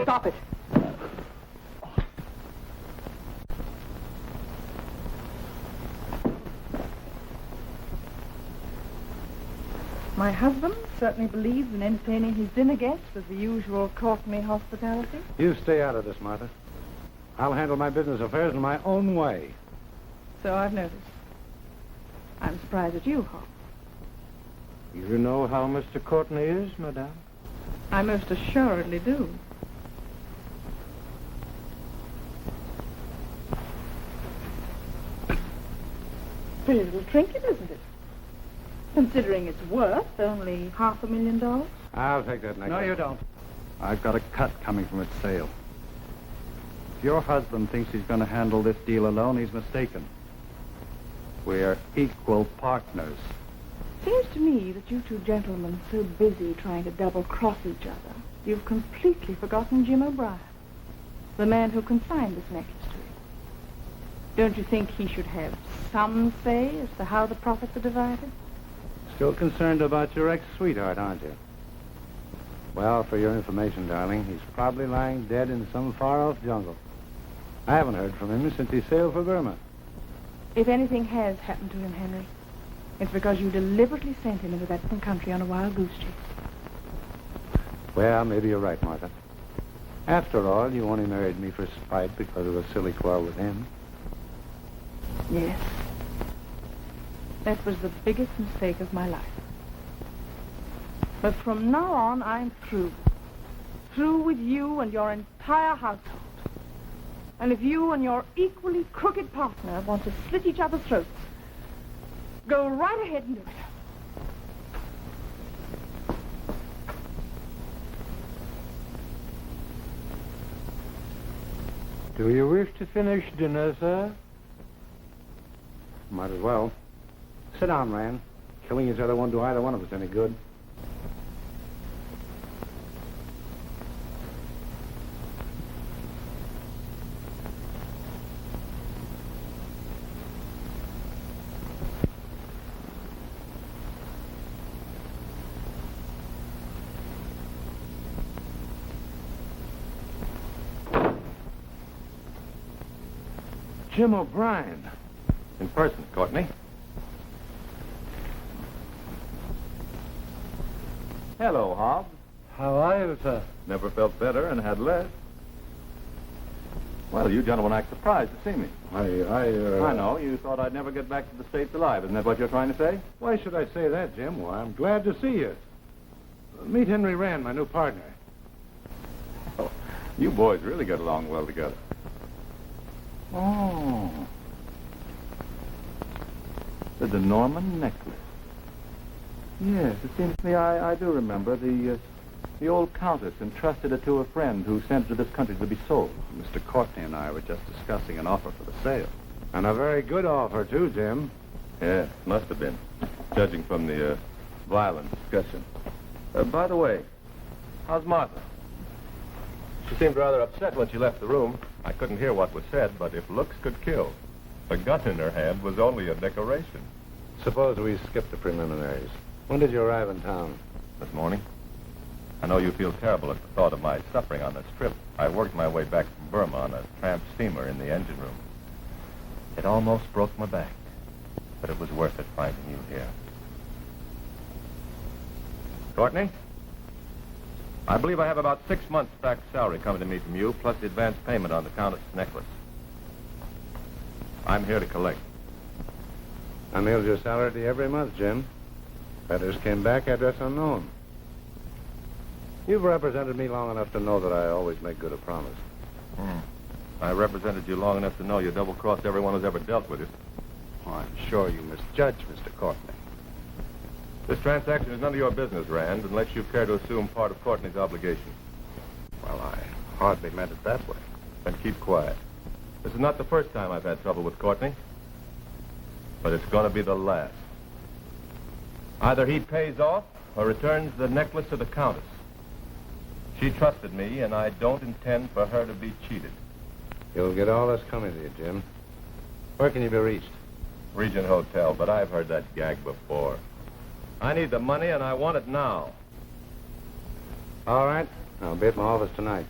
Stop it. My husband certainly believes in entertaining his dinner guests with the usual Courtney hospitality. You stay out of this, Martha. I'll handle my business affairs in my own way. So I've noticed. I'm surprised at you, Hop. You know how Mr. Courtney is, madame? I most assuredly do. Pretty little trinket, isn't it? Considering its worth only $500,000. I'll take that necklace. No, you don't. I've got a cut coming from its sale. If your husband thinks he's going to handle this deal alone, he's mistaken. We're equal partners. Seems to me that you two gentlemen are so busy trying to double-cross each other, you've completely forgotten Jim O'Brien, the man who consigned this necklace to you. Don't you think he should have some say as to how the profits are divided? Still concerned about your ex-sweetheart, aren't you? Well, for your information, darling, he's probably lying dead in some far-off jungle. I haven't heard from him since he sailed for Burma. If anything has happened to him, Henry, it's because you deliberately sent him into that country on a wild goose chase. Well, maybe you're right, Martha. After all, you only married me for spite because of a silly quarrel with him. Yes. That was the biggest mistake of my life. But from now on, I'm through. Through with you and your entire household. And if you and your equally crooked partner want to slit each other's throats, go right ahead and do it. Do you wish to finish dinner, sir? Might as well. Sit down, Rand. Killing each other won't do either one of us any good. Jim O'Brien. In person, Courtney. Hello, Hobbs. How are you, sir? Never felt better and had less. Well, you gentlemen act surprised to see me. I know. You thought I'd never get back to the States alive. Isn't that what you're trying to say? Why should I say that, Jim? Why, I'm glad to see you. Meet Henry Rand, my new partner. Oh, you boys really get along well together. Oh. The Norman necklace. Yes, it seems to me I do remember. The old countess entrusted it to a friend who sent it to this country to be sold. Mr. Courtney and I were just discussing an offer for the sale. And a very good offer, too, Jim. Yeah, must have been, judging from the violent discussion. By the way, how's Martha? She seemed rather upset when she left the room. I couldn't hear what was said, but if looks could kill, the gun in her hand was only a decoration. Suppose we skip the preliminaries. When did you arrive in town? This morning. I know you feel terrible at the thought of my suffering on this trip. I worked my way back from Burma on a tramp steamer in the engine room. It almost broke my back, but it was worth it finding you here. Courtney? I believe I have about 6 months' back salary coming to me from you, plus the advance payment on the Countess' necklace. I'm here to collect. I mailed your salary to you every month, Jim. Letters came back, address unknown. You've represented me long enough to know that I always make good a promise. I represented you long enough to know you double-crossed everyone who's ever dealt with you. Oh, I'm sure you misjudge Mr. Courtney. This transaction is none of your business, Rand, unless you care to assume part of Courtney's obligation. Well, I hardly meant it that way. Then keep quiet. This is not the first time I've had trouble with Courtney, but it's going to be the last. Either he pays off or returns the necklace to the Countess. She trusted me, and I don't intend for her to be cheated. You'll get all this coming to you, Jim. Where can you be reached? Regent Hotel, but I've heard that gag before. I need the money, and I want it now. All right. I'll be at my office tonight.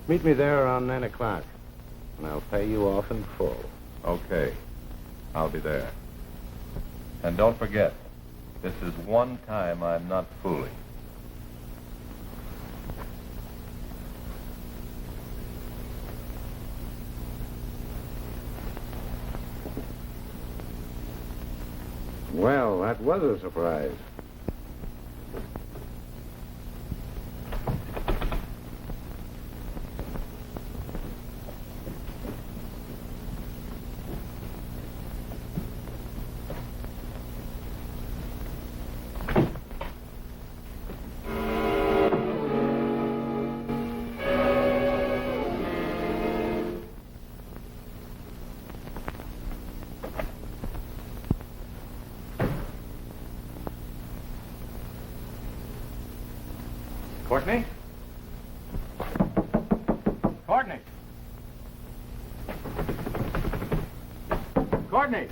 Meet me there around 9 o'clock, and I'll pay you off in full. Okay. I'll be there. And don't forget, this is one time I'm not fooling. Well, that was a surprise. Courtney? Courtney? Courtney?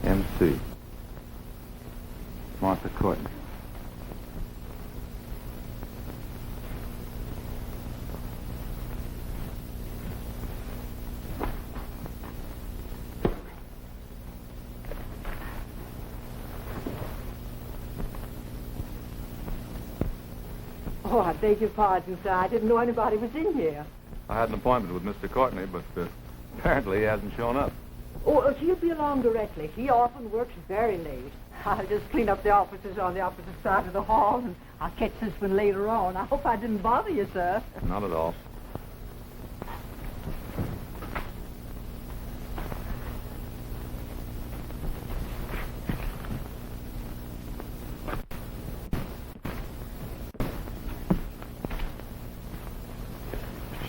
MC. Martha Courtney. Oh, I beg your pardon, sir. I didn't know anybody was in here. I had an appointment with Mr. Courtney, but apparently he hasn't shown up. Oh, he'll be along directly. He often works very late. I'll just clean up the offices on the opposite side of the hall, and I'll catch this one later on. I hope I didn't bother you, sir. Not at all.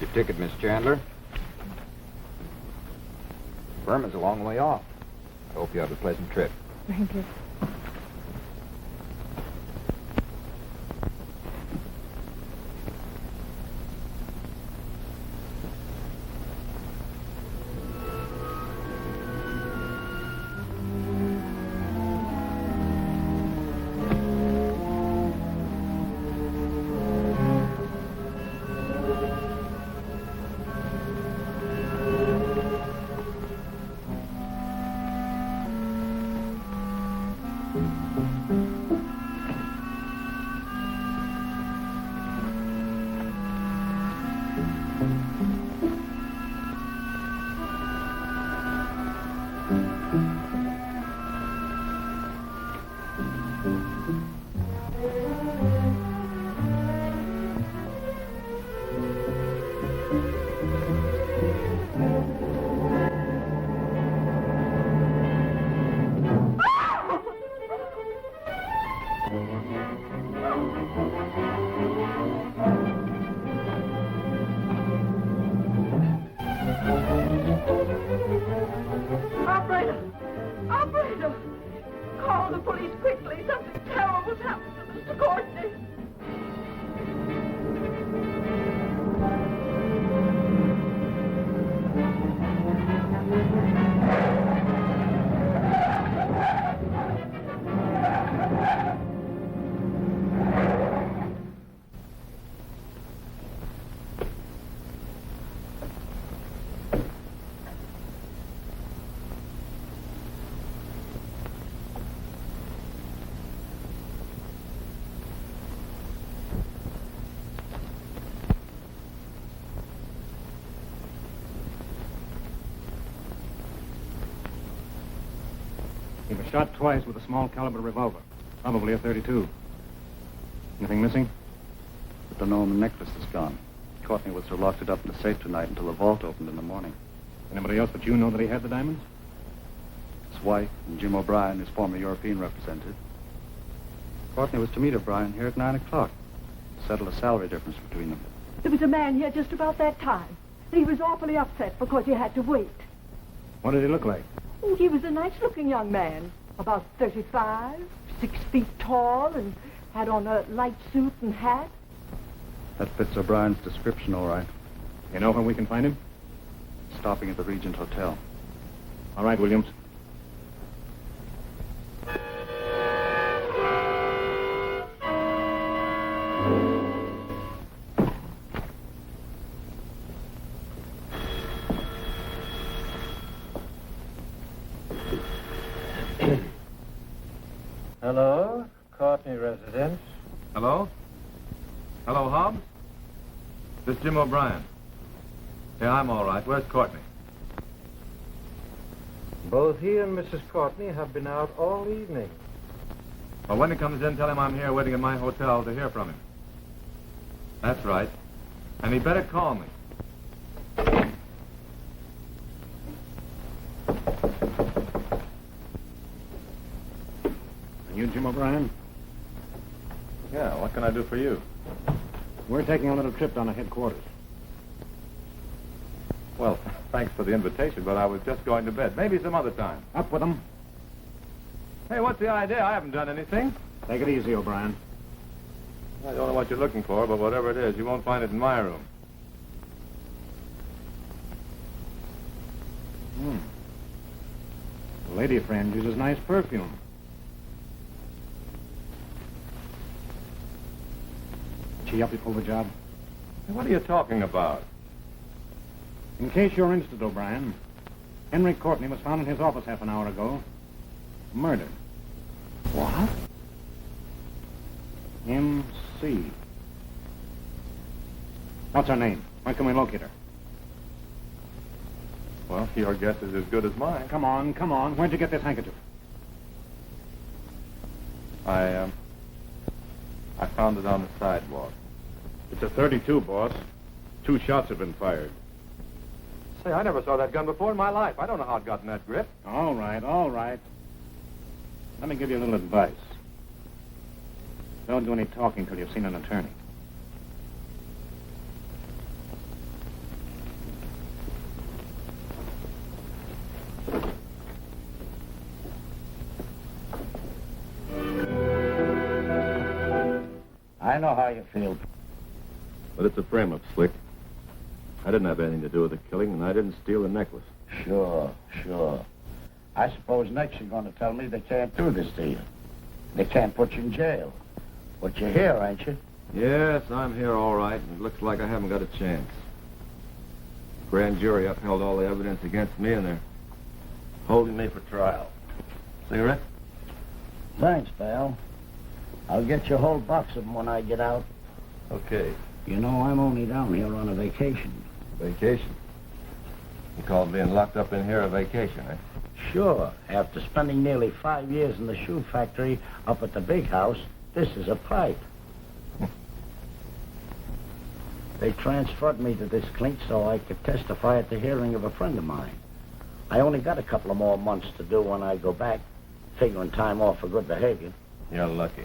Your ticket, Miss Chandler. Burma's a long way off. I hope you have a pleasant trip. Thank you. Shot twice with a small caliber revolver. Probably a .32. Anything missing? But the necklace is gone. Courtney was to have locked it up in the safe tonight until the vault opened in the morning. Anybody else but you know that he had the diamonds? His wife and Jim O'Brien, his former European representative. Courtney was to meet O'Brien here at 9 o'clock. Settle a salary difference between them. There was a man here just about that time. He was awfully upset because he had to wait. What did he look like? Oh, he was a nice-looking young man, about 35, 6 feet tall, and had on a light suit and hat. That fits O'Brien's description, all right. You know where we can find him? Stopping at the Regent Hotel. All right, Williams. Hello, Courtney residence. Hello? Hello, Hobbs? This is Jim O'Brien. Yeah, I'm all right. Where's Courtney? Both he and Mrs. Courtney have been out all evening. Well, when he comes in, tell him I'm here waiting at my hotel to hear from him. That's right. And he better call me. Are you Jim O'Brien? Yeah, what can I do for you? We're taking a little trip down to headquarters. Well, thanks for the invitation, but I was just going to bed. Maybe some other time. Up with them. Hey, what's the idea? I haven't done anything. Take it easy, O'Brien. I don't know what you're looking for, but whatever it is, you won't find it in my room. The lady friend uses nice perfume. Did she help you pull the job? What are you talking about? In case you're interested, O'Brien, Henry Courtney was found in his office half an hour ago. Murdered. What? M.C. What's her name? Where can we locate her? Well, your guess is as good as mine. Come on, come on. Where'd you get this handkerchief? I found it on the sidewalk. It's a .32, boss. 2 shots have been fired. Say, I never saw that gun before in my life. I don't know how it got in that grip. All right, all right. Let me give you a little advice. Don't do any talking till you've seen an attorney. I know how you feel. But it's a frame-up, Slick. I didn't have anything to do with the killing, and I didn't steal the necklace. Sure. I suppose next you're going to tell me they can't do this to you. They can't put you in jail. But you're here, ain't you? Yes, I'm here all right, and it looks like I haven't got a chance. Grand jury upheld all the evidence against me, and they're holding me for trial. Cigarette? Thanks, pal. I'll get you a whole box of them when I get out. Okay. You know, I'm only down here on a vacation. Vacation? You call being locked up in here a vacation, eh? Sure. After spending nearly 5 years in the shoe factory up at the big house, this is a pipe. They transferred me to this clink so I could testify at the hearing of a friend of mine. I only got a couple of more months to do when I go back, figuring time off for good behavior. You're lucky.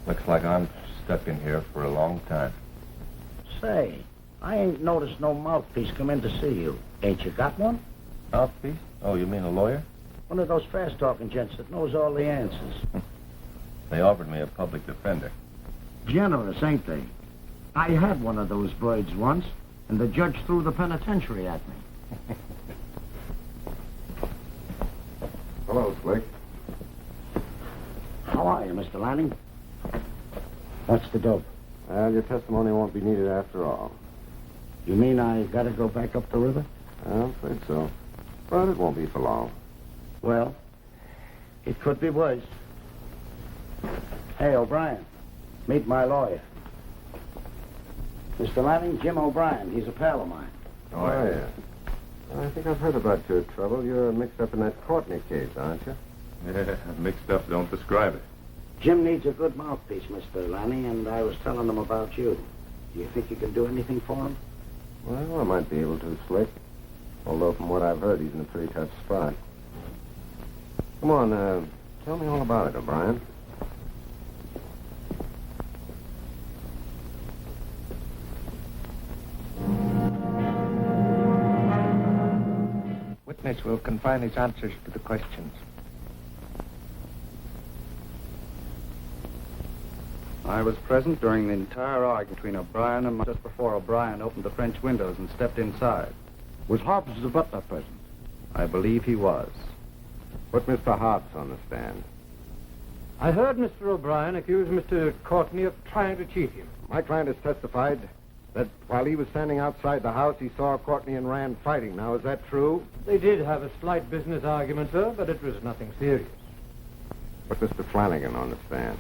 Looks like I'm stuck in here for a long time. Say, I ain't noticed no mouthpiece come in to see you. Ain't you got one? Mouthpiece? Oh, you mean a lawyer? One of those fast-talking gents that knows all the answers. They offered me a public defender. Generous, ain't they? I had one of those birds once, and the judge threw the penitentiary at me. Hello, Slick. How are you, Mr. Lanning? What's the dope? Well, your testimony won't be needed after all. You mean I gotta go back up the river? I'm afraid so. But it won't be for long. Well, it could be worse. Hey, O'Brien, meet my lawyer. Mr. Lanning, Jim O'Brien. He's a pal of mine. Oh, yeah. I think I've heard about your trouble. You're mixed up in that Courtney case, aren't you? Yeah, mixed up, don't describe it. Jim needs a good mouthpiece, Mr. Lanny, and I was telling him about you. Do you think you can do anything for him? Well, I might be able to, Slick. Although from what I've heard, he's in a pretty tough spot. Come on, tell me all about it, O'Brien. Witness will confine his answers to the questions. I was present during the entire argument between O'Brien and just before O'Brien opened the French windows and stepped inside. Was Hobbs the butler present? I believe he was. Put Mr. Hobbs on the stand. I heard Mr. O'Brien accuse Mr. Courtney of trying to cheat him. My client has testified that while he was standing outside the house, he saw Courtney and Rand fighting. Now, is that true? They did have a slight business argument, sir, but it was nothing serious. Put Mr. Flanagan on the stand.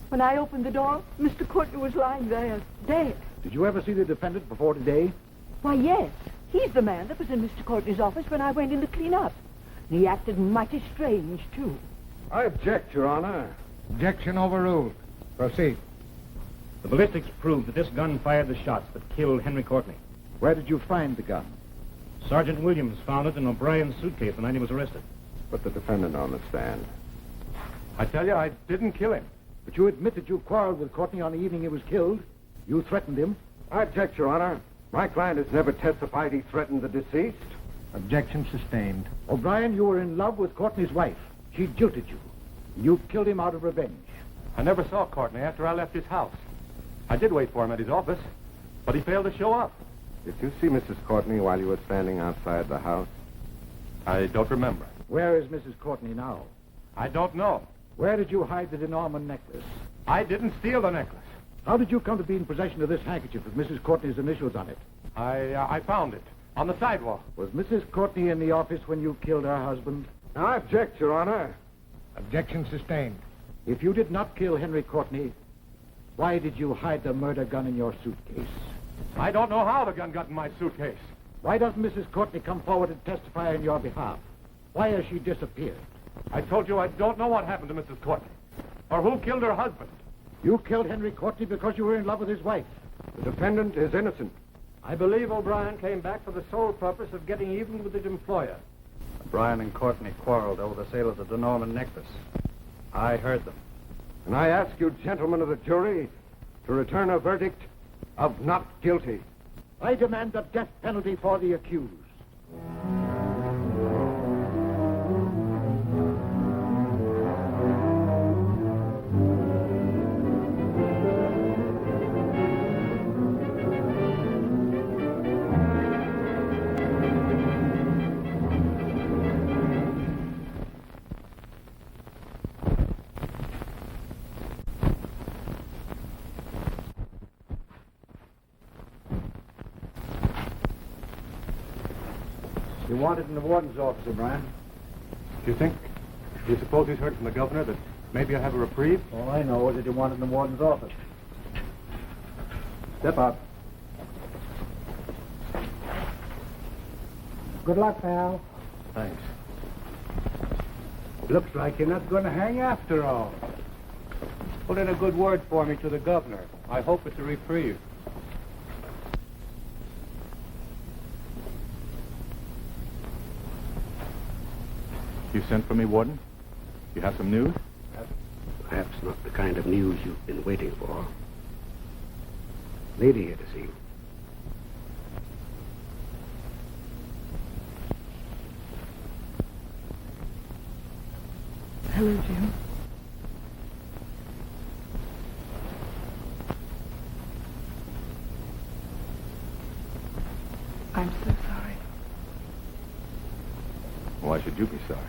When I opened the door, Mr. Courtney was lying there, dead. Did you ever see the defendant before today? Why, yes. He's the man that was in Mr. Courtney's office when I went in to clean up. And he acted mighty strange, too. I object, Your Honor. Objection overruled. Proceed. The ballistics proved that this gun fired the shots that killed Henry Courtney. Where did you find the gun? Sergeant Williams found it in O'Brien's suitcase the night he was arrested. Put the defendant on the stand. I tell you, I didn't kill him. But you admit that you quarreled with Courtney on the evening he was killed. You threatened him. I object, Your Honor. My client has never testified he threatened the deceased. Objection sustained. O'Brien, you were in love with Courtney's wife. She jilted you. You killed him out of revenge. I never saw Courtney after I left his house. I did wait for him at his office, but he failed to show up. Did you see Mrs. Courtney while you were standing outside the house? I don't remember. Where is Mrs. Courtney now? I don't know. Where did you hide the DeNorman necklace? I didn't steal the necklace. How did you come to be in possession of this handkerchief with Mrs. Courtney's initials on it? I found it on the sidewalk. Was Mrs. Courtney in the office when you killed her husband? Now, I object, Your Honor. Objection sustained. If you did not kill Henry Courtney, why did you hide the murder gun in your suitcase? I don't know how the gun got in my suitcase. Why doesn't Mrs. Courtney come forward and testify on your behalf? Why has she disappeared? I told you I don't know what happened to Mrs. Courtney, or who killed her husband. You killed Henry Courtney because you were in love with his wife. The defendant is innocent. I believe O'Brien came back for the sole purpose of getting even with his employer. O'Brien and Courtney quarreled over the sale of the DeNorman necklace. I heard them. And I ask you, gentlemen of the jury, to return a verdict of not guilty. I demand the death penalty for the accused. You wanted in the warden's office, O'Brien. Do you suppose he's heard from the governor that maybe I have a reprieve? All I know is that you wanted in the warden's office. Step out. Good luck, pal. Thanks. Looks like you're not going to hang after all. Put in a good word for me to the governor. I hope it's a reprieve. You sent for me, Warden? You have some news? Perhaps not the kind of news you've been waiting for. Lady here to see you. Hello, Jim. I'm so sorry. Why should you be sorry?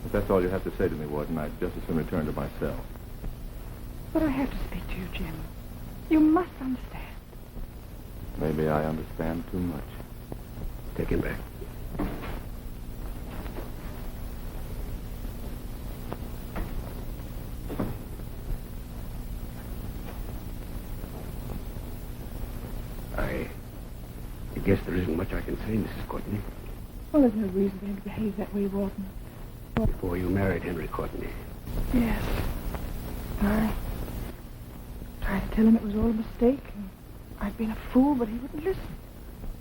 If that's all you have to say to me, Warden, I'd just as soon return to my cell. But I have to speak to you, Jim. You must understand. Maybe I understand too much. Take him back. guess there isn't much I can say, Mrs. Courtney. Well, there's no reason for him to behave that way, Warden. Before you married Henry Courtney, Yes. I tried to tell him it was all a mistake, and I'd been a fool, but he wouldn't listen.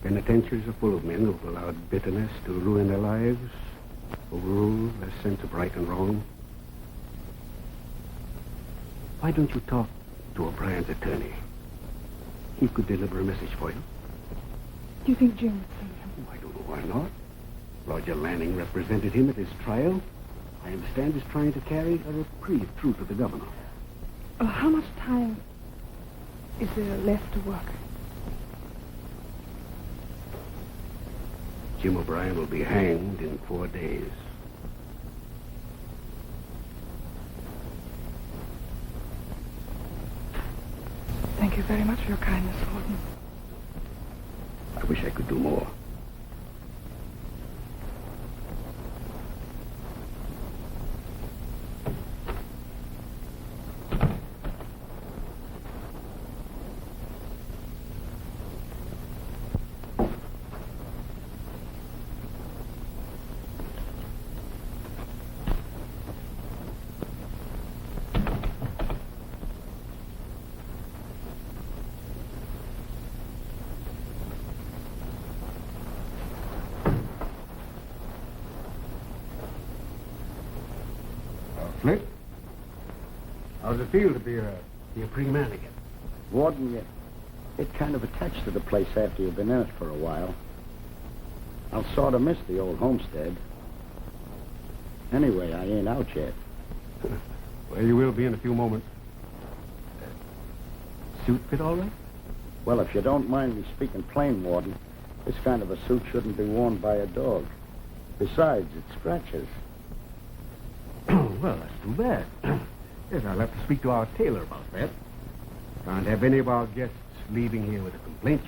penitentiaries are full of men who've allowed bitterness to ruin their lives, overrule their sense of right and wrong. Why don't you talk to O'Brien's attorney? He could deliver a message for you. Do you think Jim would save him? I don't know why not. Roger Lanning represented him at his trial. I understand he's trying to carry a reprieve through to the governor. How much time is there left to work? Jim O'Brien will be hanged in 4 days. Thank you very much for your kindness, Warden. I wish I could do more. Slick? How's it feel to be a free man again? Warden, you get kind of attached to the place after you've been in it for a while. I'll sort of miss the old homestead. Anyway, I ain't out yet. Well, you will be in a few moments. Suit fit all right? Well, if you don't mind me speaking plain, Warden, this kind of a suit shouldn't be worn by a dog. Besides, it scratches. Well, that's too bad. Yes, I'll have to speak to our tailor about that. Can't have any of our guests leaving here with a complaint,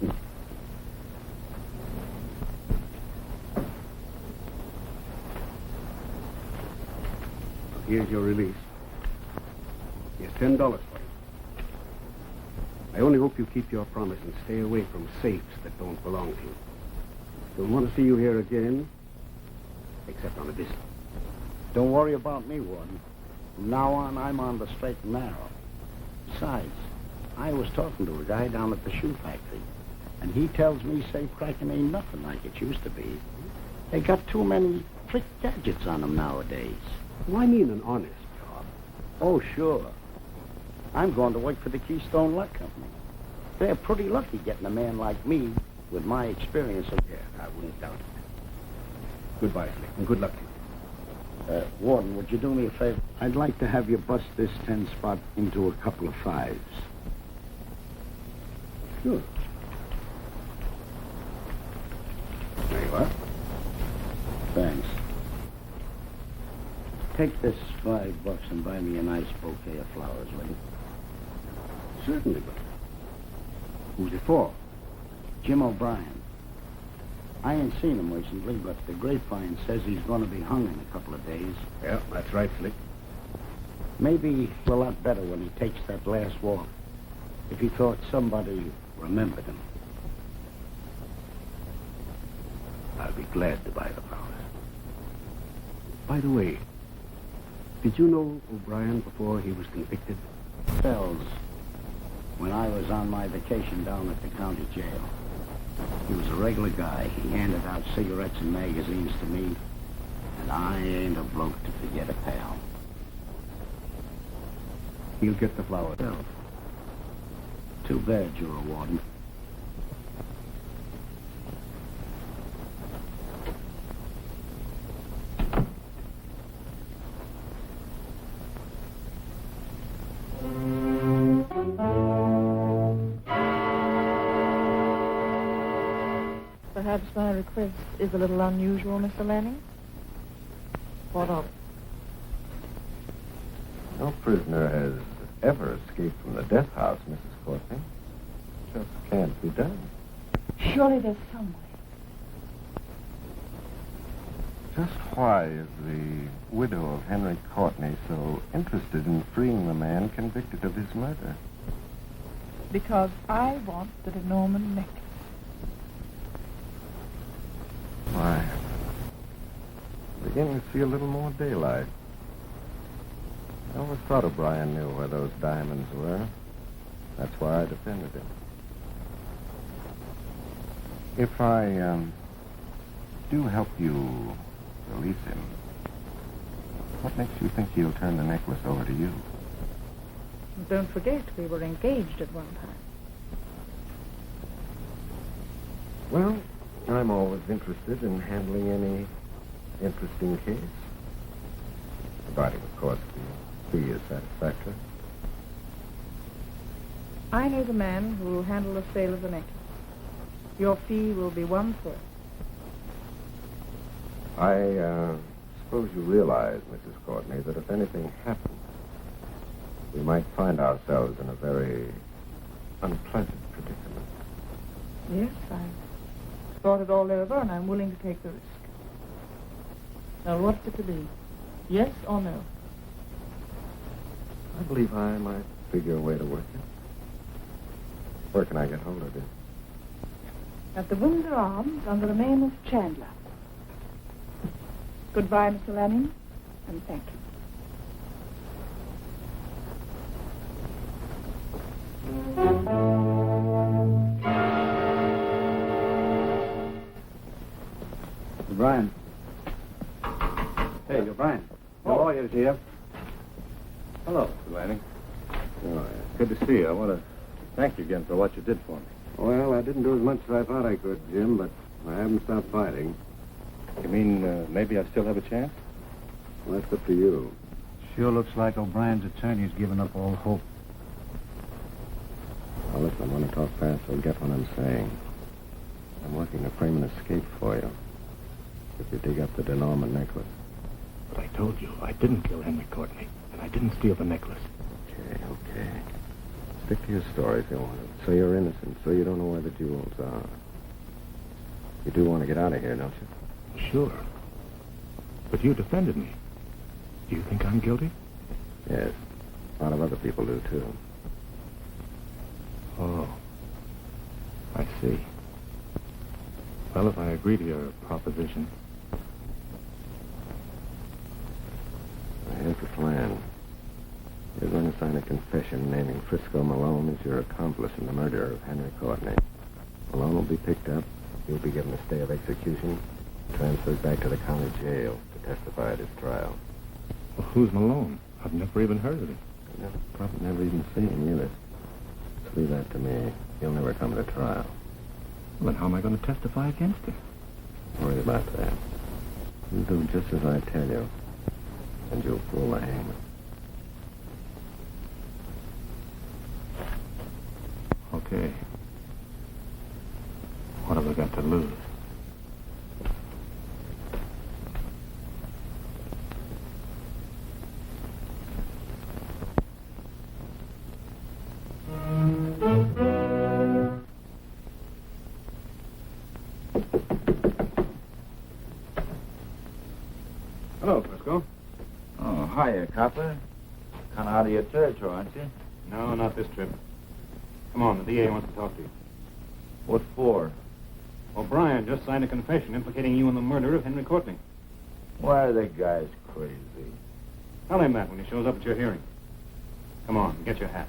you know. Here's your release. Here's $10 for you. I only hope you keep your promise and stay away from safes that don't belong to you. Don't want to see you here again, except on a visit. Don't worry about me, Warden. From now on, I'm on the straight and narrow. Besides, I was talking to a guy down at the shoe factory, and he tells me safe cracking ain't nothing like it used to be. They got too many trick gadgets on them nowadays. Well, I mean an honest job. Oh, sure. I'm going to work for the Keystone Luck Company. They're pretty lucky getting a man like me with my experience. Yeah, I wouldn't doubt it. Goodbye, Slick, and good luck to you. Warden, would you do me a favor? I'd like to have you bust this 10 spot into a couple of 5s. Sure. There you are. Thanks. Take this $5 and buy me a nice bouquet of flowers, will you? Certainly, but who's it for? Jim O'Brien. I ain't seen him recently, but the grapevine says he's going to be hung in a couple of days. Yeah, that's right, Slick. Maybe a lot better when he takes that last walk. If he thought somebody remembered him. I'll be glad to buy the flowers. By the way, did you know O'Brien before he was convicted? Bells. When I was on my vacation down at the county jail. He was a regular guy. He handed out cigarettes and magazines to me. And I ain't a bloke to forget a pal. He'll get the flowers. Well, too bad you're a warden. Perhaps my request is a little unusual, Mr. Lanning. What of it? No prisoner has ever escaped from the death house, Mrs. Courtney. Just can't be done. Surely there's some way. Just why is the widow of Henry Courtney so interested in freeing the man convicted of his murder? Because I want the De Norman necklace. Why? Beginning to see a little more daylight. I always thought O'Brien knew where those diamonds were. That's why I defended him. If I, do help you release him, what makes you think he'll turn the necklace over to you? Don't forget, we were engaged at one time. Well, I'm always interested in handling any interesting case. Providing, of course, the fee is satisfactory. I know the man who will handle the sale of the necklace. Your fee will be 1/3. I suppose you realize, Mrs. Courtney, that if anything happens, we might find ourselves in a very unpleasant predicament. Yes, I've thought it all over, and I'm willing to take the risk. Now, what's it to be? Yes or no? I believe I might figure a way to work it. Where can I get hold of you? At the Windsor Arms under the name of Chandler. Goodbye, Mr. Lanning, and thank you. O'Brien. Hey, O'Brien. The lawyer's here. Hello, Mr. Lanning. Oh, yeah. Good to see you. I want to thank you again for what you did for me. Well, I didn't do as much as I thought I could, Jim, but I haven't stopped fighting. You mean maybe I still have a chance? Well, that's up to you. Sure looks like O'Brien's attorney's given up all hope. Well, listen, I want to talk fast so get what I'm saying. I'm working to frame an escape for you. If you dig up the De Norman necklace. But I told you, I didn't kill Henry Courtney, and I didn't steal the necklace. Okay. Stick to your story if you want to. So you're innocent, so you don't know where the jewels are. You do want to get out of here, don't you? Sure. But you defended me. Do you think I'm guilty? Yes. A lot of other people do, too. Oh. I see. Well, if I agree to your proposition. Here's the plan. You're going to sign a confession naming Frisco Malone as your accomplice in the murder of Henry Courtney. Malone will be picked up. You'll be given a stay of execution, transferred back to the county jail to testify at his trial. Well, who's Malone? I've never even heard of him. You'll probably never even seen him either. Just leave that to me. He'll never come to trial. Well, then how am I going to testify against him? Don't worry about that. You do just as I tell you, and you'll fool the hangman. Okay. What have I got to lose? Hello, Frisco. Oh, hiya, Copper. Kind of out of your territory, aren't you? No, not this trip. Come on, the DA wants to talk to you. What for? O'Brien just signed a confession implicating you in the murder of Henry Courtney. Why are they guys crazy? Tell him that when he shows up at your hearing. Come on, get your hat.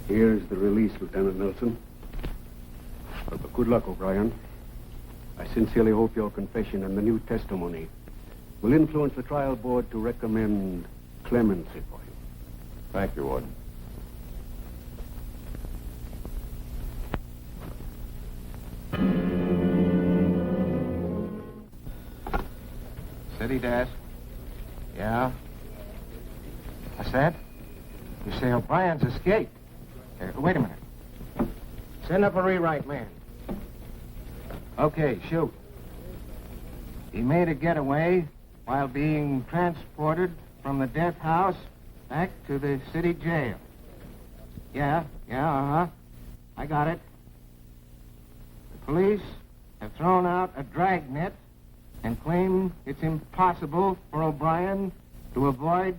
Here's the release, Lieutenant Nelson. But good luck, O'Brien. I sincerely hope your confession and the new testimony will influence the trial board to recommend clemency for you. Thank you, Warden. City desk. Yeah? What's that? You say O'Brien's escaped. Wait a minute. Send up a rewrite man. Okay, shoot. He made a getaway, while being transported from the death house back to the city jail. Yeah, I got it. The police have thrown out a dragnet and claim it's impossible for O'Brien to avoid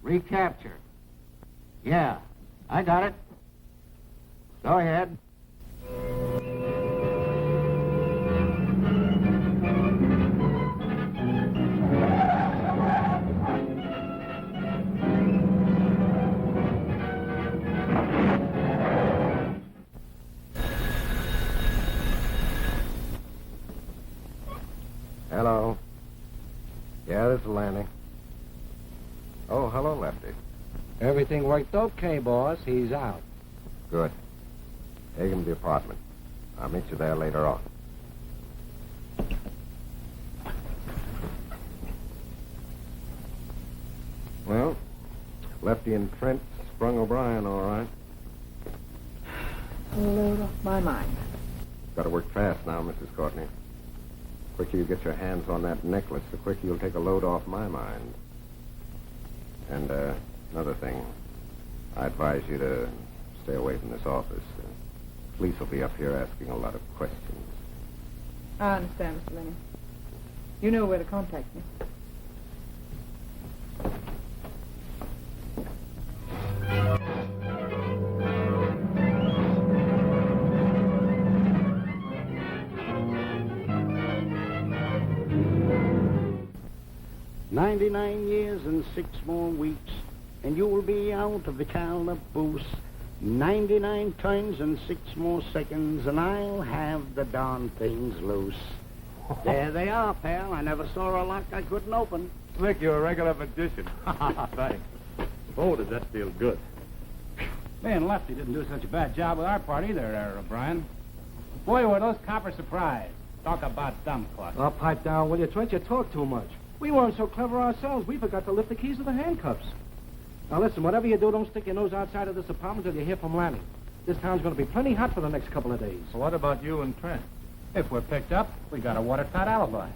recapture. Yeah, I got it. Go ahead. Hello. Yeah, this is Lanning. Oh, hello, Lefty. Everything worked okay, boss. He's out. Good. Take him to the apartment. I'll meet you there later on. Well, Lefty and Trent sprung O'Brien all right. A load off my mind. Got to work fast now, Mrs. Courtney. The quicker you get your hands on that necklace, the quicker you'll take a load off my mind. And, another thing. I advise you to stay away from this office. Police will be up here asking a lot of questions. I understand, Mr. Lenny. You know where to contact me. "99 years and 6 more weeks, and you will be out of the calaboose. 99 times and 6 more seconds, and I'll have the darn things loose." There they are, pal. I never saw a lock I couldn't open. Slick, you're a regular magician. Thanks. Oh, does that feel good? Me and Lefty didn't do such a bad job with our part either, O'Brien. Boy, were those coppers surprised. Talk about dumb clock. Oh, pipe down, will you, Trent? You talk too much. We weren't so clever ourselves. We forgot to lift the keys of the handcuffs. Now, listen, whatever you do, don't stick your nose outside of this apartment till you hear from Lanning. This town's going to be plenty hot for the next couple of days. What about you and Trent? If we're picked up, we got a watertight alibi.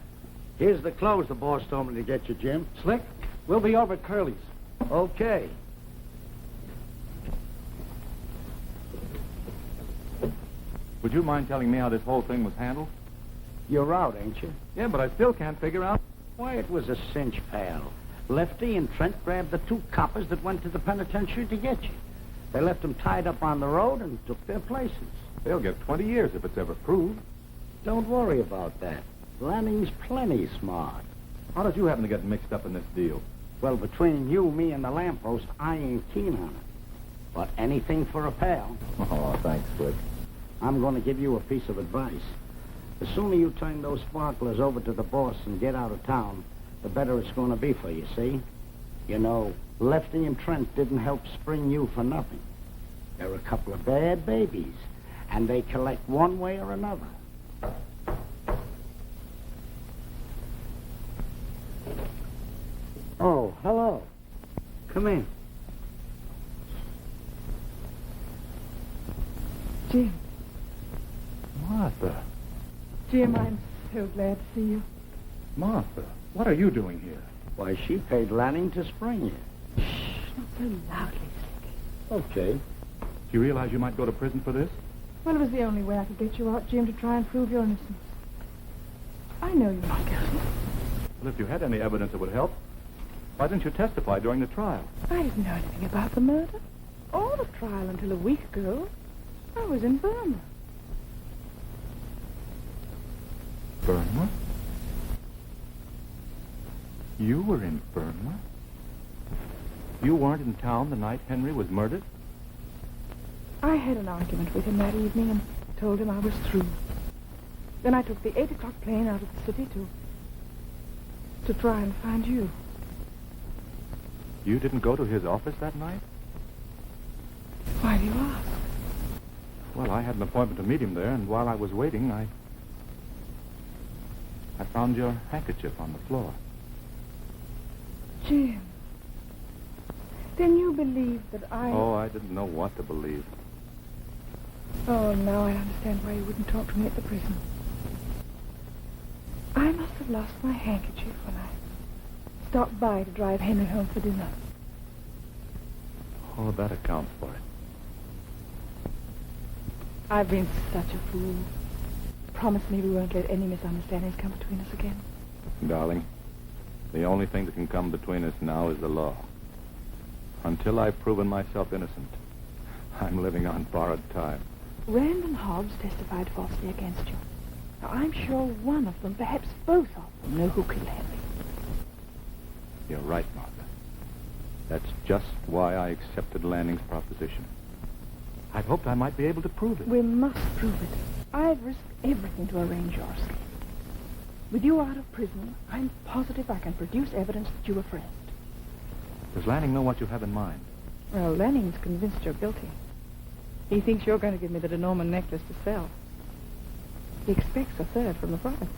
Here's the clothes the boss told me to get you, Jim. Slick, we'll be over at Curly's. Okay. Would you mind telling me how this whole thing was handled? You're out, ain't you? Yeah, but I still can't figure out. Why, it was a cinch, pal. Lefty and Trent grabbed the 2 coppers that went to the penitentiary to get you. They left them tied up on the road and took their places. They'll get 20 years if it's ever proved. Don't worry about that. Lanning's plenty smart. How did you happen to get mixed up in this deal? Well, between you, me, and the lamppost, I ain't keen on it. But anything for a pal. Oh, thanks, Slick. I'm going to give you a piece of advice. The sooner you turn those sparklers over to the boss and get out of town, the better it's going to be for you, see? You know, Lefty and Trent didn't help spring you for nothing. They're a couple of bad babies, and they collect one way or another. Oh, hello. Come in. Jim. Martha. Jim, I'm so glad to see you. Martha, what are you doing here? Why, she paid Lanning to spring you. Not so loudly, Slick. Okay. Do you realize you might go to prison for this? Well, it was the only way I could get you out, Jim, to try and prove your innocence. I know you're not guilty. Well, if you had any evidence that would help, why didn't you testify during the trial? I didn't know anything about the murder or the trial until a week ago. I was in Burma. Burma? You were in Burma? You weren't in town the night Henry was murdered? I had an argument with him that evening and told him I was through. Then I took the 8 o'clock plane out of the city to try and find you. You didn't go to his office that night? Why do you ask? Well, I had an appointment to meet him there, and while I was waiting, I found your handkerchief on the floor. Jim, then you believe that I... Oh, I didn't know what to believe. Oh, now I understand why you wouldn't talk to me at the prison. I must have lost my handkerchief stopped by to drive Henry home for dinner. Oh, that accounts for it. I've been such a fool. Promise me we won't let any misunderstandings come between us again. Darling, the only thing that can come between us now is the law. Until I've proven myself innocent, I'm living on borrowed time. Rand and Hobbs testified falsely against you. Now, I'm sure one of them, perhaps both of them, know who killed Henry. You're right, Martha. That's just why I accepted Lanning's proposition. I'd hoped I might be able to prove it. We must prove it. I've risked everything to arrange your escape. With you out of prison, I'm positive I can produce evidence that you were friends. Does Lanning know what you have in mind? Well, Lanning's convinced you're guilty. He thinks you're going to give me the De Norman necklace to sell. He expects a third from the profit.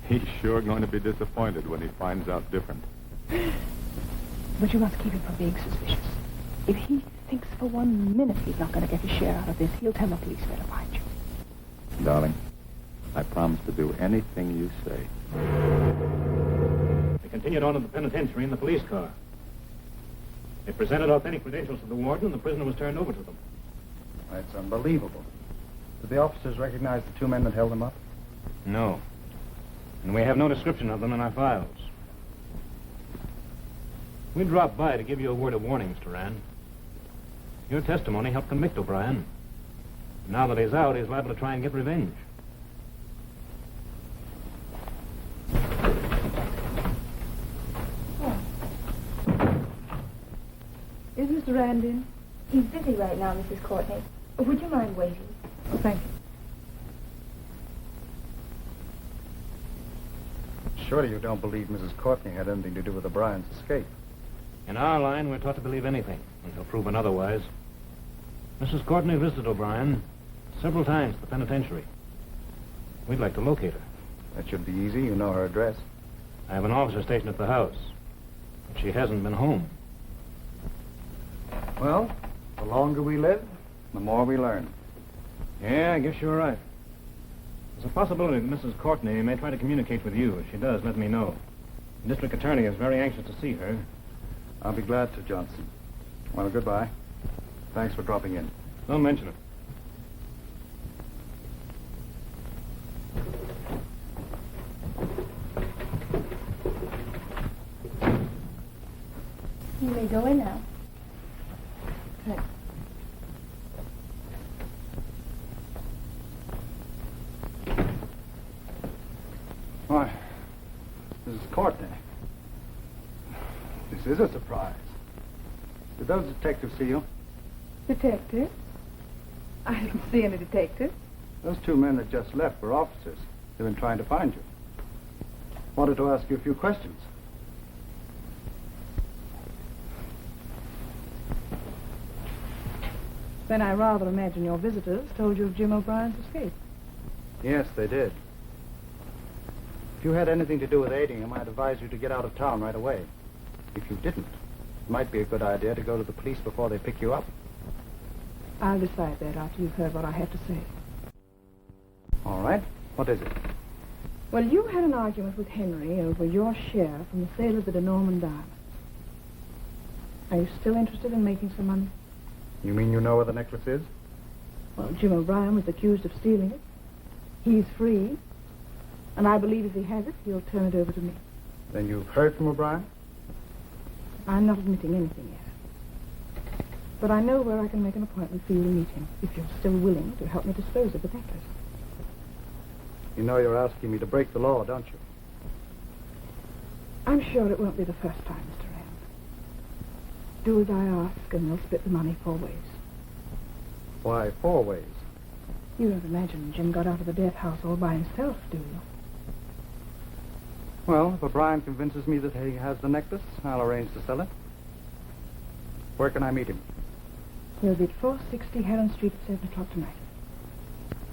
He's sure going to be disappointed when he finds out different. But you must keep him from being suspicious. If he thinks for 1 minute he's not going to get his share out of this, he'll tell the police where to find you. Darling, I promise to do anything you say. They continued on to the penitentiary in the police car. They presented authentic credentials to the warden, and the prisoner was turned over to them. That's unbelievable. Did the officers recognize the two men that held him up? No. And we have no description of them in our files. We dropped by to give you a word of warning, Mr. Rand. Your testimony helped convict O'Brien. Now that he's out, he's liable to try and get revenge. Is Mr. Rand in? He's busy right now, Mrs. Courtney. Would you mind waiting? Oh, thank you. Surely you don't believe Mrs. Courtney had anything to do with O'Brien's escape. In our line, we're taught to believe anything until proven otherwise. Mrs. Courtney visited O'Brien several times at the penitentiary. We'd like to locate her. That should be easy. You know her address. I have an officer stationed at the house, but she hasn't been home. Well, the longer we live, the more we learn. Yeah, I guess you're right. There's a possibility that Mrs. Courtney may try to communicate with you. If she does, let me know. The district attorney is very anxious to see her. I'll be glad to, Johnson. Well, goodbye. Thanks for dropping in. Don't mention it. You may go in now. Thanks. Why, Mrs. Courtney. This is a surprise. Did those detectives see you? Detective? I didn't see any detective. Those two men that just left were officers. They've been trying to find you. Wanted to ask you a few questions. Then I rather imagine your visitors told you of Jim O'Brien's escape. Yes, they did. If you had anything to do with aiding him, I'd advise you to get out of town right away. If you didn't, it might be a good idea to go to the police before they pick you up. I'll decide that after you've heard what I have to say. All right. What is it? Well, you had an argument with Henry over your share from the sale of the De Norman diamonds. Are you still interested in making some money? You mean you know where the necklace is? Well, Jim O'Brien was accused of stealing it. He's free. And I believe if he has it, he'll turn it over to me. Then you've heard from O'Brien? I'm not admitting anything yet. But I know where I can make an appointment for you to meet him, if you're still willing to help me dispose of the necklace. You know you're asking me to break the law, don't you? I'm sure it won't be the first time, Mr. Rand. Do as I ask, and we'll split the money 4 ways. Why, 4 ways? You don't imagine Jim got out of the death house all by himself, do you? Well, if O'Brien convinces me that he has the necklace, I'll arrange to sell it. Where can I meet him? He'll be at 460 Heron Street at 7 o'clock tonight.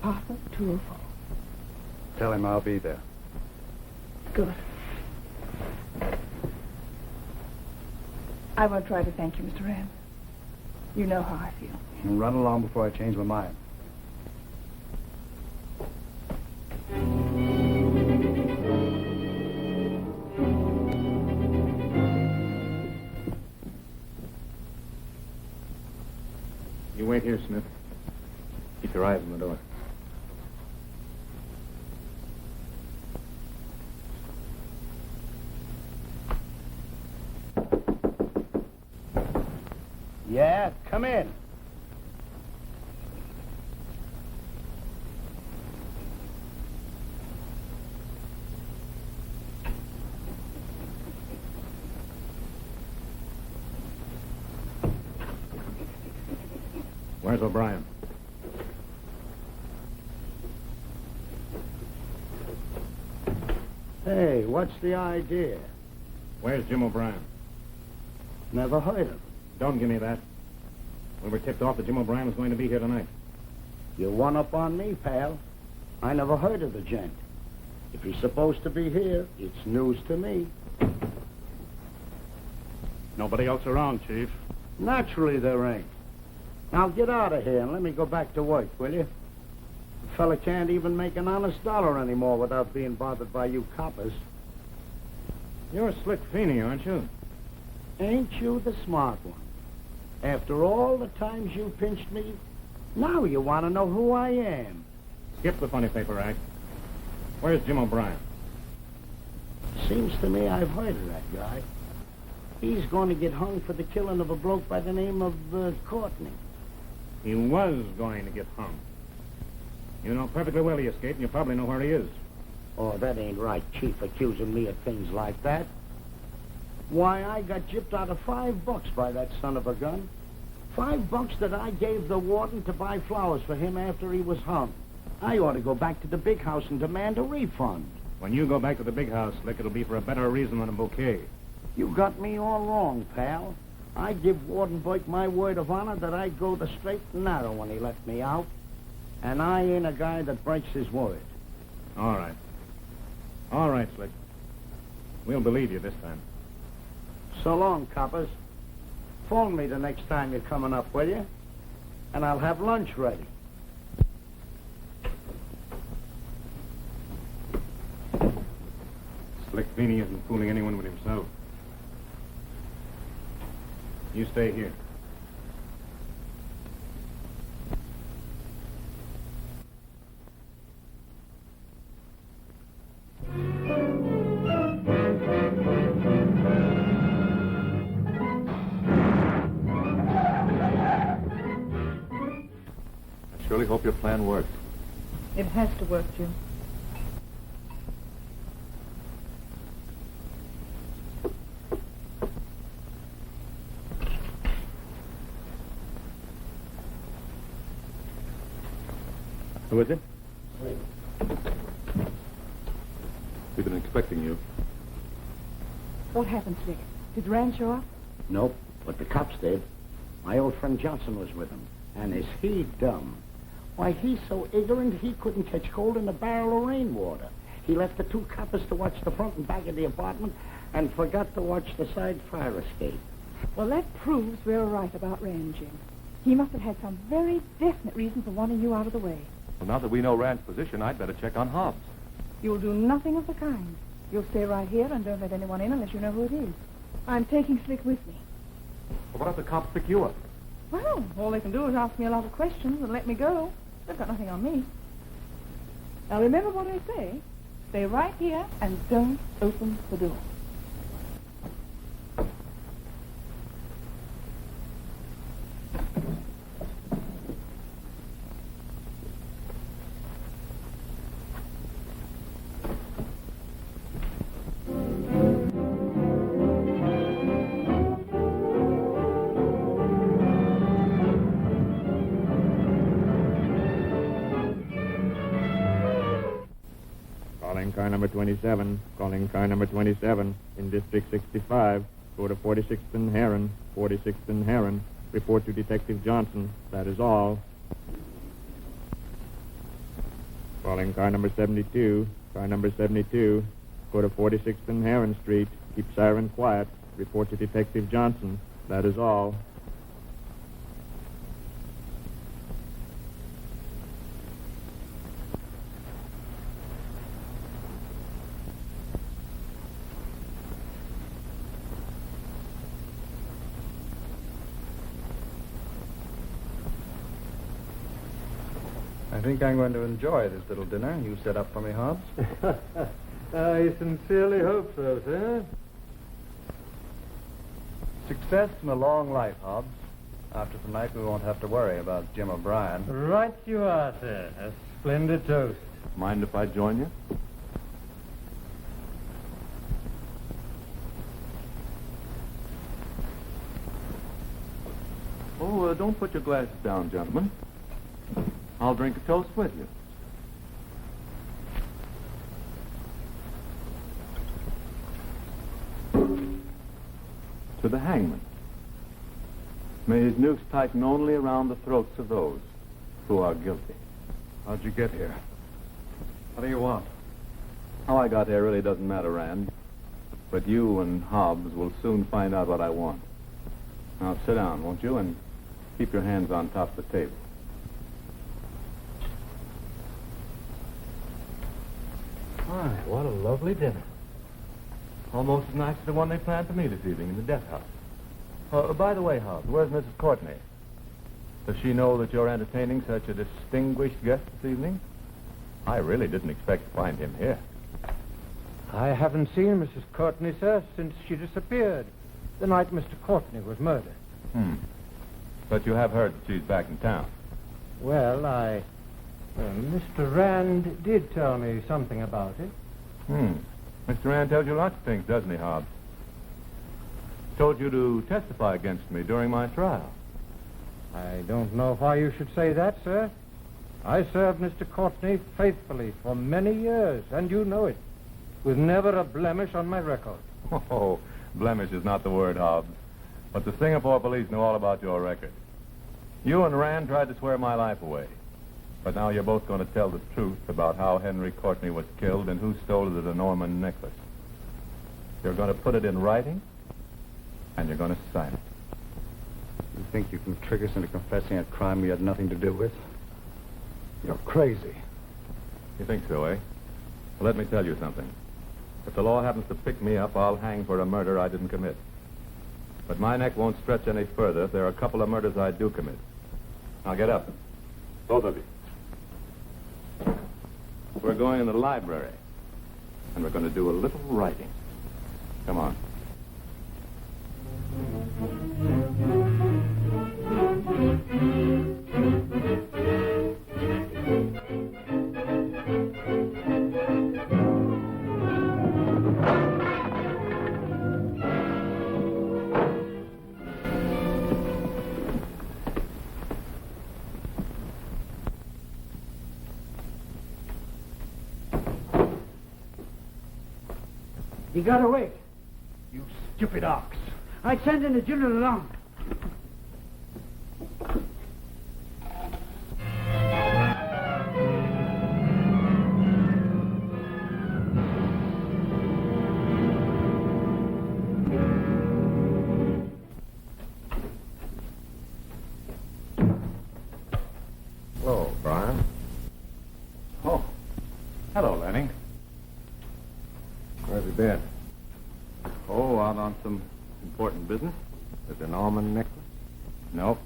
Apartment 204. Tell him I'll be there. Good. I won't try to thank you, Mr. Rand. You know how I feel. And run along before I change my mind. here, Smith. Keep your eyes on the door. Yeah, come in. Where's O'Brien? Hey, what's the idea? Where's Jim O'Brien? Never heard of him. Don't give me that. We were tipped off that Jim O'Brien was going to be here tonight. You one up on me, pal. I never heard of the gent. If he's supposed to be here, it's news to me. Nobody else around, Chief. Naturally there ain't. Now get out of here and let me go back to work, will you? The fella can't even make an honest dollar anymore without being bothered by you coppers. You're Slick Feeney, aren't you? Ain't you the smart one? After all the times you pinched me, now you want to know who I am. Skip the funny paper act. Where's Jim O'Brien? Seems to me I've heard of that guy. He's going to get hung for the killing of a bloke by the name of Courtney. He was going to get hung. You know perfectly well he escaped, and you probably know where he is. Oh, that ain't right, Chief, accusing me of things like that. Why, I got gypped out of $5 by that son of a gun. $5 that I gave the warden to buy flowers for him after he was hung. I ought to go back to the big house and demand a refund. When you go back to the big house, Slick, it'll be for a better reason than a bouquet. You got me all wrong, pal. I give Warden Burke my word of honor that I'd go the straight and narrow when he let me out. And I ain't a guy that breaks his word. All right. All right, Slick. We'll believe you this time. So long, coppers. Phone me the next time you're coming up, will you? And I'll have lunch ready. Slick Feeney isn't fooling anyone but himself. You stay here. I surely hope your plan works. It has to work, Jim. Who is it? We've been expecting you. What happened, Slick? Did Rand show up? Nope, but the cops did. My old friend Johnson was with him. And is he dumb? Why, he's so ignorant he couldn't catch cold in a barrel of rainwater. He left the two coppers to watch the front and back of the apartment and forgot to watch the side fire escape. Well, that proves we're right about Rand, Jim. He must have had some very definite reason for wanting you out of the way. Well, now that we know Rand's position, I'd better check on Hobbs. You'll do nothing of the kind. You'll stay right here and don't let anyone in unless you know who it is. I'm taking Slick with me. Well, what if the cops pick you up? Well, all they can do is ask me a lot of questions and let me go. They've got nothing on me. Now, remember what I say. Stay right here and don't open the door. Calling car number 27. Calling car number 27 in District 65. Go to 46th and Heron. 46th and Heron. Report to Detective Johnson. That is all. Calling car number 72. Car number 72. Go to 46th and Heron Street. Keep siren quiet. Report to Detective Johnson. That is all. think I'm going to enjoy this little dinner you set up for me, Hobbs. I sincerely hope so, sir. Success and a long life, Hobbs. After tonight, we won't have to worry about Jim O'Brien. Right you are, sir. A splendid toast. Mind if I join you? Oh, don't put your glasses down, gentlemen. I'll drink a toast with you. To the hangman. May his noose tighten only around the throats of those who are guilty. How'd you get here? What do you want? How I got here really doesn't matter, Rand. But you and Hobbs will soon find out what I want. Now sit down, won't you, and keep your hands on top of the table. My, what a lovely dinner. Almost as nice as the one they planned for me this evening in the death house. By the way, Hobbs, where's Mrs. Courtney? Does she know that you're entertaining such a distinguished guest this evening? I really didn't expect to find him here. I haven't seen Mrs. Courtney, sir, since she disappeared the night Mr. Courtney was murdered. But you have heard that she's back in town. Well, Mr. Rand did tell me something about it. Mr. Rand tells you lots of things, doesn't he, Hobbs? Told you to testify against me during my trial. I don't know why you should say that, sir. I served Mr. Courtney faithfully for many years, and you know it, with never a blemish on my record. Oh, blemish is not the word, Hobbs. But the Singapore police know all about your record. You and Rand tried to swear my life away. But now you're both going to tell the truth about how Henry Courtney was killed and who stole the Norman necklace. You're going to put it in writing, and you're going to sign it. You think you can trick us into confessing a crime we had nothing to do with? You're crazy. You think so, eh? Well, let me tell you something. If the law happens to pick me up, I'll hang for a murder I didn't commit. But my neck won't stretch any further if there are a couple of murders I do commit. Now get up. Both of you. We're going in the library, and we're going to do a little writing. Come on. You got away. You stupid ox. I'd send in the general along. Hello, Brian. Oh. Hello, Lanning. Where have you been? Oh, out on some important business? With the Norman necklace? No.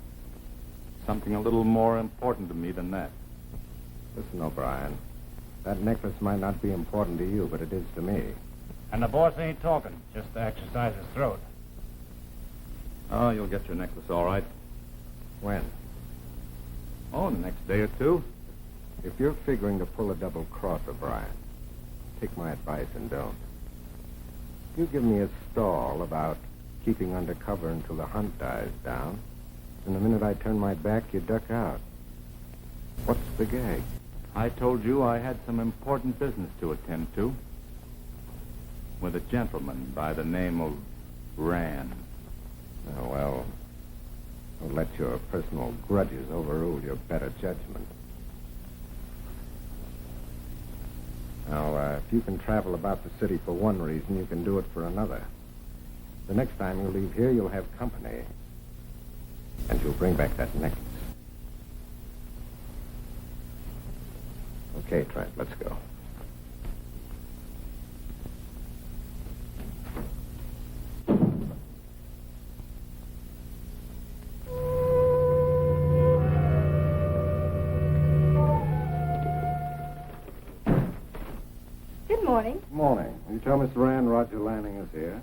Something a little more important to me than that. Listen, O'Brien. That necklace might not be important to you, but it is to me. And the boss ain't talking, just to exercise his throat. Oh, you'll get your necklace all right. When? Oh, the next day or two. If you're figuring to pull a double cross, O'Brien, take my advice and don't. You give me a stall about keeping under cover until the hunt dies down, and the minute I turn my back, you duck out. What's the gag? I told you I had some important business to attend to. With a gentleman by the name of Rand. Oh, well, don't let your personal grudges overrule your better judgment. Now, if you can travel about the city for one reason, you can do it for another. The next time you leave here, you'll have company. And you'll bring back that necklace. Okay, Trent, let's go. morning. Morning. Will you tell Mr. Rand Roger Lanning is here?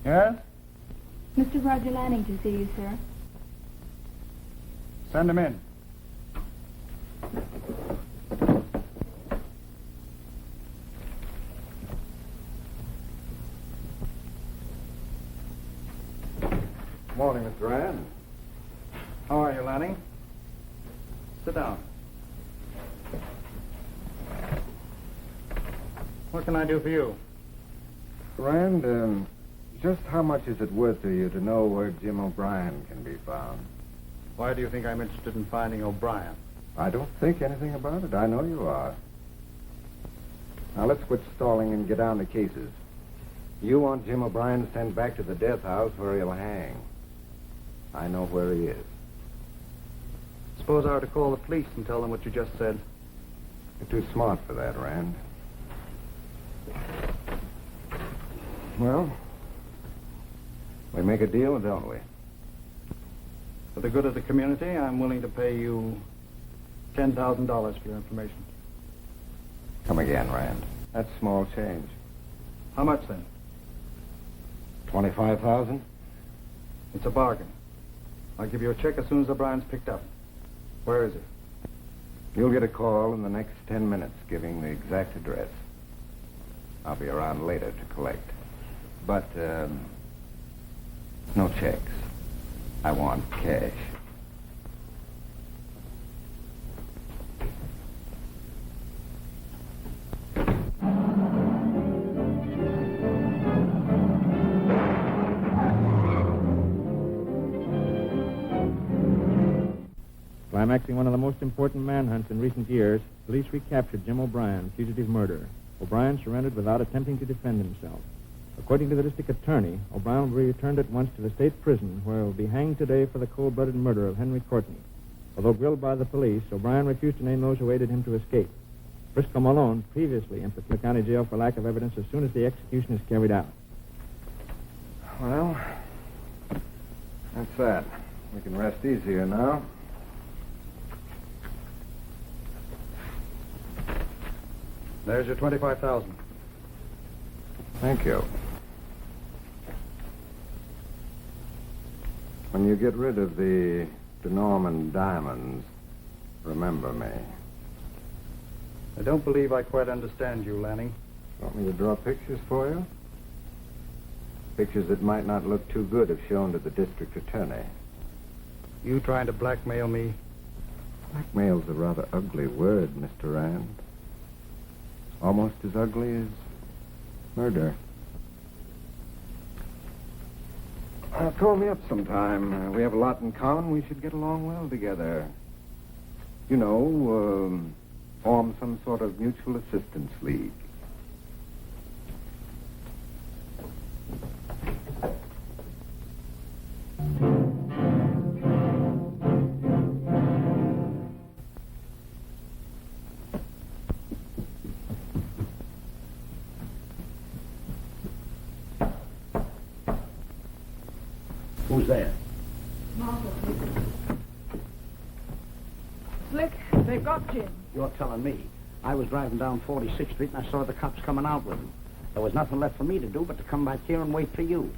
Yes? Mr. Roger Lanning to see you, sir. Send him in. Morning, Mr. Rand. How are you, Lanning? Sit down. What can I do for you? Rand, just how much is it worth to you to know where Jim O'Brien can be found? Why do you think I'm interested in finding O'Brien? I don't think anything about it. I know you are. Now, let's quit stalling and get down to cases. You want Jim O'Brien sent back to the death house where he'll hang. I know where he is. Suppose I were to call the police and tell them what you just said. You're too smart for that, Rand. Well, we make a deal, don't we? For the good of the community, I'm willing to pay you $10,000 for your information. Come again, Rand. That's small change. How much, then? 25,000? It's a bargain. I'll give you a check as soon as O'Brien's picked up. Where is it? You'll get a call in the next 10 minutes giving the exact address. I'll be around later to collect. But, no checks. I want cash. Climaxing one of the most important manhunts in recent years, police recaptured Jim O'Brien, fugitive murderer. O'Brien surrendered without attempting to defend himself. According to the district attorney, O'Brien will be returned at once to the state prison, where he will be hanged today for the cold-blooded murder of Henry Courtney. Although grilled by the police, O'Brien refused to name those who aided him to escape. Briscoe Malone previously entered the county jail for lack of evidence as soon as the execution is carried out. Well, that's that. We can rest easier now. There's your 25,000. Thank you. When you get rid of the DeNorman diamonds, remember me. I don't believe I quite understand you, Lanning. Want me to draw pictures for you? Pictures that might not look too good if shown to the district attorney. You trying to blackmail me? Blackmail's a rather ugly word, Mr. Rand. Almost as ugly as murder. Call me up sometime. We have a lot in common. We should get along well together. You know, form some sort of mutual assistance league. Who's there? Slick, they've got Jim. You're telling me. I was driving down 46th Street and I saw the cops coming out with him. There was nothing left for me to do but to come back here and wait for you.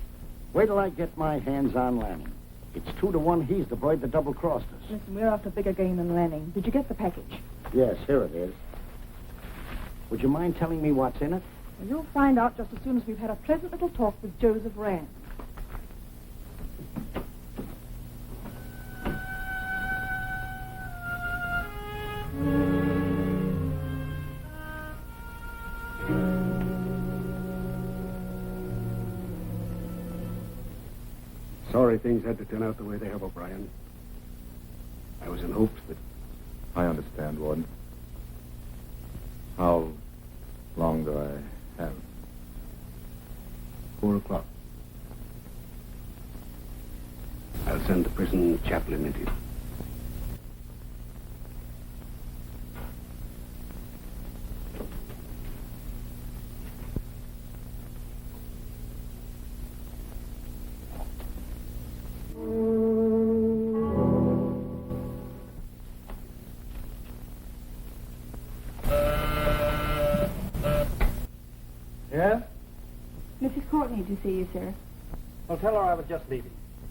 Wait till I get my hands on Lanning. It's 2-1 he's the broid that double-crossed us. Listen, we're after bigger game than Lanning. Did you get the package? Yes, here it is. Would you mind telling me what's in it? Well, you'll find out just as soon as we've had a pleasant little talk with Joseph Rand. Sorry things had to turn out the way they have, O'Brien. I was in hopes that... I understand, Warden. How long do I have? 4 o'clock. I'll send the prison chaplain into you. Yeah? Mrs. Courtney to see you, sir. Well, tell her I was just leaving.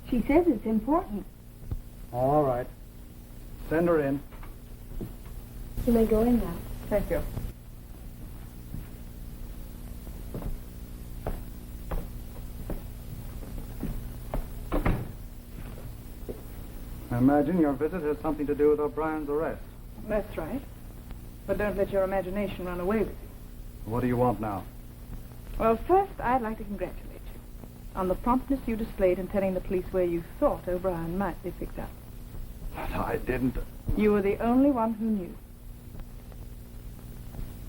She says it's important. All right. Send her in. You may go in now. Thank you. I imagine your visit has something to do with O'Brien's arrest. That's right. But don't let your imagination run away with you. What do you want now? Well, first, I'd like to congratulate you on the promptness you displayed in telling the police where you thought O'Brien might be picked up. I didn't. You were the only one who knew.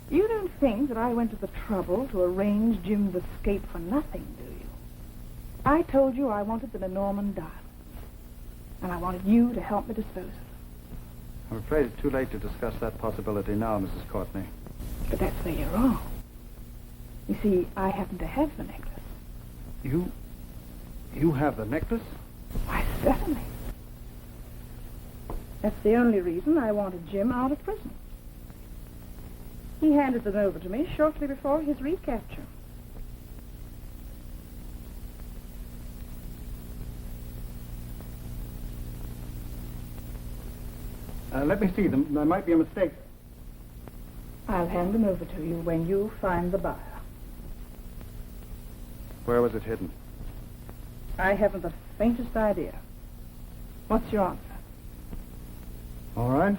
You don't think that I went to the trouble to arrange Jim's escape for nothing, do you? I told you I wanted the Lenormand diamonds, and I wanted you to help me dispose of them. I'm afraid it's too late to discuss that possibility now, Mrs. Courtney. But that's where you're wrong. You see, I happen to have the necklace. You have the necklace? Why, certainly. That's the only reason I wanted Jim out of prison. He handed them over to me shortly before his recapture. Let me see them. There might be a mistake. I'll hand them over to you when you find the buyer. Where was it hidden? I haven't the faintest idea. What's your answer? All right.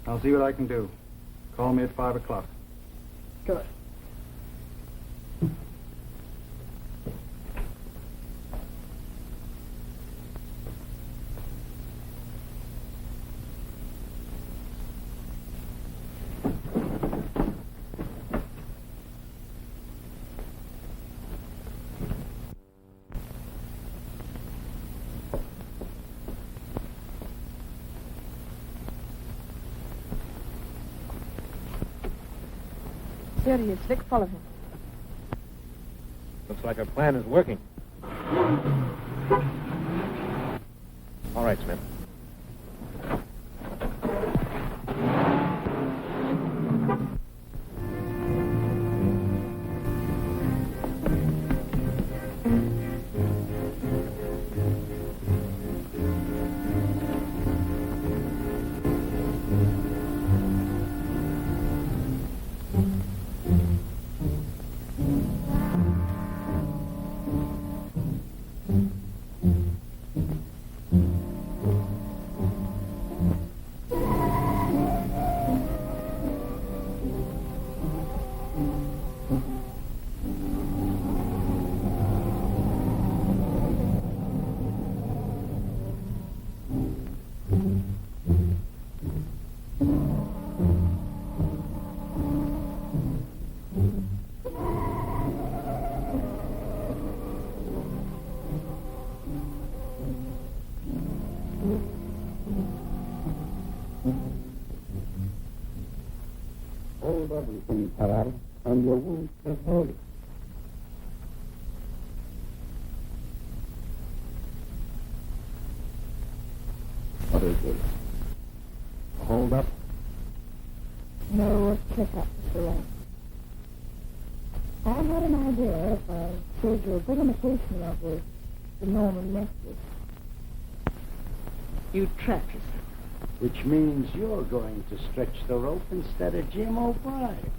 I'll see what I can do. Call me at 5 o'clock. Good. There he is. Vic, follow him. Looks like our plan is working. All right, Smith. Hold everything, Parral, and your won't hold it. What is this? Hold up? No, let's check up, Mr. Wright. I had an idea if I showed you a good imitation of the Norman necklace. You trap yourself. Which means you're going to stretch the rope instead of Jim O'Brien.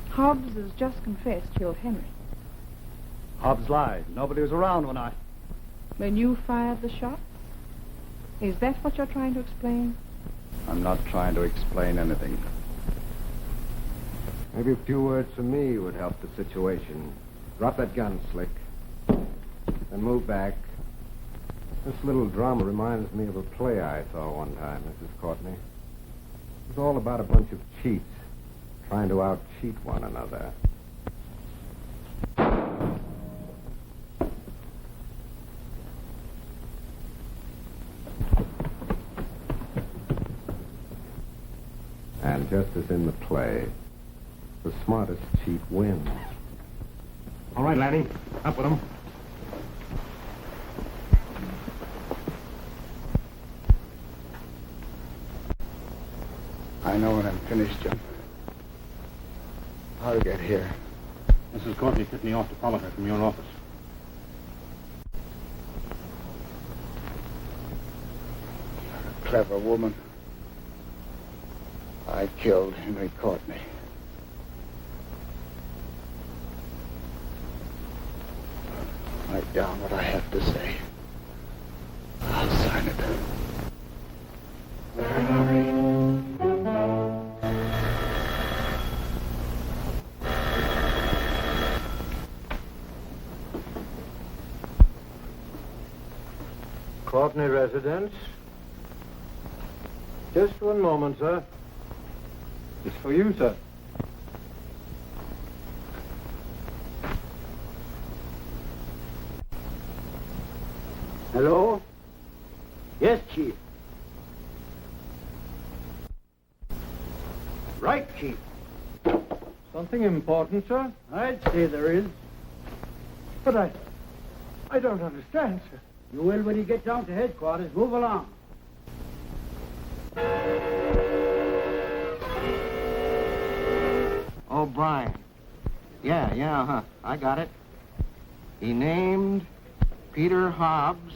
Hobbs has just confessed killed Henry. Hobbs lied. Nobody was around When you fired the shots? Is that what you're trying to explain? I'm not trying to explain anything. Maybe a few words from me would help the situation. Drop that gun, Slick. And move back. This little drama reminds me of a play I saw one time, Mrs. Courtney. It was all about a bunch of cheats trying to out-cheat one another. And just as in the play, the smartest cheat wins. All right, Lanny. Up with him. I know when I'm finished, Jim. How'd it get here? Mrs. Courtney tipped me off to follow her from your office. Clever woman. I killed Henry Courtney. Write down what I have to say. I'll sign it. Courtney residence. Just one moment, sir. It's for you, sir. Hello? Yes, Chief. Right, Chief. Something important, sir? I'd say there is. But I don't understand, sir. You will when you get down to headquarters. Move along. O'Brien. Yeah, uh-huh. I got it. He named Peter Hobbs,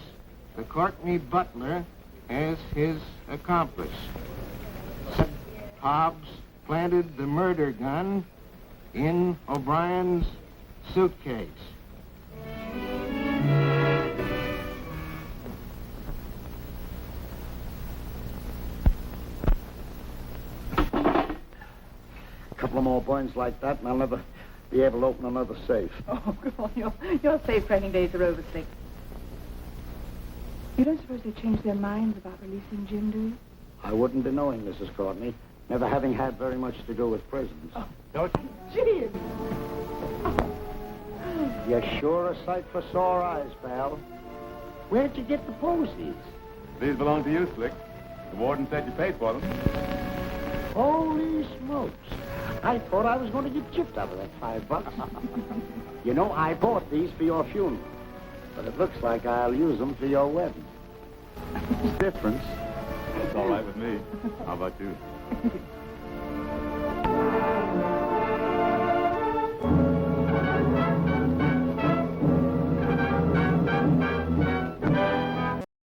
the Courtney butler, as his accomplice. Hobbs planted the murder gun in O'Brien's suitcase. A couple of more points like that, and I'll never be able to open another safe. Oh, come on. Your safe-cracking days are over, Slick. You don't suppose they changed their minds about releasing Jim, do you? I wouldn't be knowing, Mrs. Courtney, never having had very much to do with prisons. Oh. Don't Jim! You're sure a sight for sore eyes, pal. Where'd you get the posies? These belong to you, Slick. The warden said you paid for them. Holy smokes. I thought I was going to get chipped out of that $5. You know, I bought these for your funeral. But it looks like I'll use them for your wedding. Difference. It's all right with me. How about you?